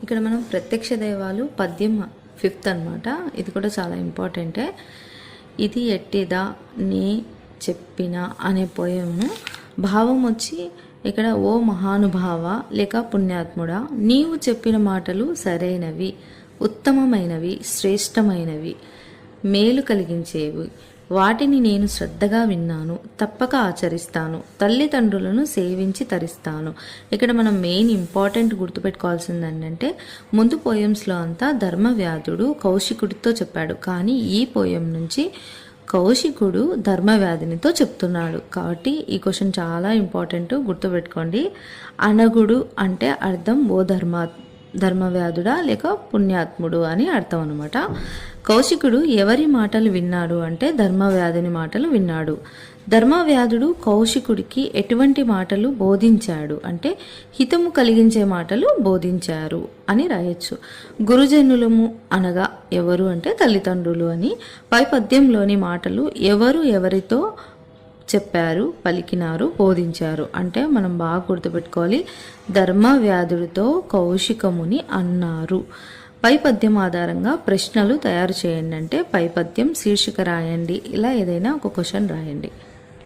ఇక్కడ మనం ప్రత్యక్ష దైవాలు పద్యం 5th అనమాట. ఇది కూడా చాలా ఇంపార్టెంటే. ఇది ఎట్టిదా నీ చెప్పిన అనే పోయము భావం వచ్చి ఇక్కడ ఓ మహానుభావ లేక పుణ్యాత్ముడా, నీవు చెప్పిన మాటలు సరైనవి, ఉత్తమమైనవి, శ్రేష్టమైనవి, మేలు కలిగించేవి. వాటిని నేను శ్రద్ధగా విన్నాను, తప్పక ఆచరిస్తాను, తల్లిదండ్రులను సేవించి తరిస్తాను. ఇక్కడ మనం మెయిన్ ఇంపార్టెంట్ గుర్తుపెట్టుకోవాల్సింది ఏంటంటే, ముందు పోయమ్స్లో అంతా ధర్మవ్యాధుడు కౌశికుడితో చెప్పాడు, కానీ ఈ పోయం నుంచి కౌశికుడు ధర్మవ్యాధినితో చెప్తున్నాడు. కాబట్టి ఈ క్వశ్చన్ చాలా ఇంపార్టెంట్, గుర్తుపెట్టుకోండి. అనగుడు అంటే అర్థం ఓ ధర్మవ్యాధుడా లేక పుణ్యాత్ముడు అని అర్థం అనమాట. కౌశికుడు ఎవరి మాటలు విన్నాడు అంటే ధర్మవ్యాధుని మాటలు విన్నాడు. ధర్మవ్యాధుడు కౌశికుడికి ఎటువంటి మాటలు బోధించాడు అంటే హితము కలిగించే మాటలు బోధించారు అని రాయొచ్చు. గురుజనులము అనగా ఎవరు అంటే తల్లిదండ్రులు అని. పై పద్యంలోని మాటలు ఎవరు ఎవరితో చెప్పారు, పలికినారు, బోధించారు అంటే మనం బాగా గుర్తుపెట్టుకోవాలి. ధర్మవ్యాధుడితో కౌశికముని అన్నారు. పై పద్యం ఆధారంగా ప్రశ్నలు తయారు చేయండి అంటే పై పద్యం శీర్షిక రాయండి, ఇలా ఏదైనా ఒక క్వశ్చన్ రాయండి.